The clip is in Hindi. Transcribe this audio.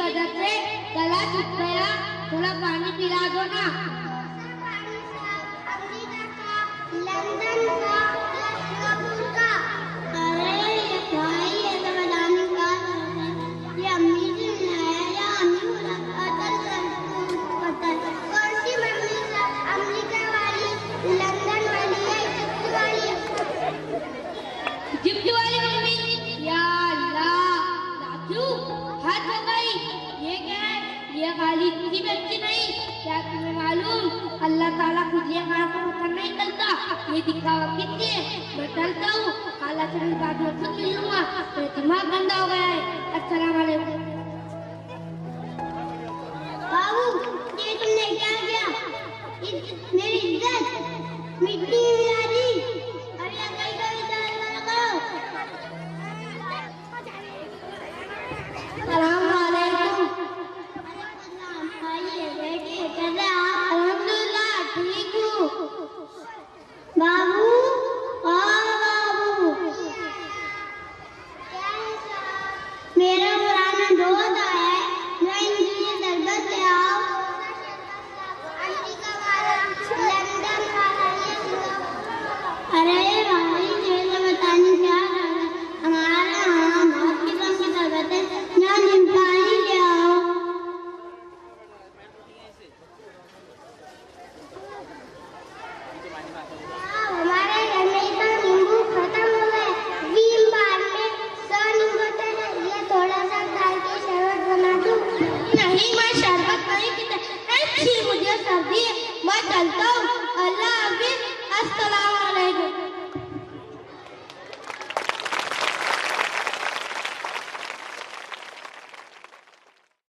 वजह से गला सूख गया, थोड़ा पानी पिला दो ना। अमेरिका का, लंदन का, सिंगापुर का। अरे ये भाई ये सब बताने का ये अम्मी जी है या अम्मी बोला अदल पता है कौन सी मम्मी का? अमेरिका वाली, लंदन वाली है, इजिप्ट वाली मम्मी। या अल्लाह राजू हद हो गई। ये क्या है? ये खाली इतनी बच्ची नहीं, क्या तुम्हें मालूम अल्लाह ताला खुद ये कहा को पत्थर नहीं करता। ये दिखावा किसकी है? मैं चलता हूँ, खाला से भी बाद में खुद मिलूंगा। मेरा दिमाग गंदा हो गया है। अस्सलाम वालेकुम। बाबू ये तुमने क्या किया? मेरी इज्जत मिट्टी में मिला दी। अरे कहीं का विचार लगाओ। सलाम वालेकुम। आइए बैठिए। कैसे आप? अल्हम्दुलिल्लाह ठीक हूँ। बाबू बाबू मेरा पुराना दोस्त आया है, मैं इनके शरबत ले आओ। अमेरिका वाला, लंदन वाला, ये सिंगापुर। अरे भाई ये तो बताने क्या हमारा यहाँ बहुत किस्म की शरबत है, यहाँ निम्तानी ले आओ। हमारे घर में तो नींबू खत्म हो गए, बीम बार में 100 नींबू होते हैं, ये थोड़ा सा डाल के शरबत बना दूं? नहीं मैं शरबत नहीं पीता। अच्छी मुझे सर्दी है, मैं चलता हूँ। अल्लाह हाफिज। अस्सलाम वालेकुम।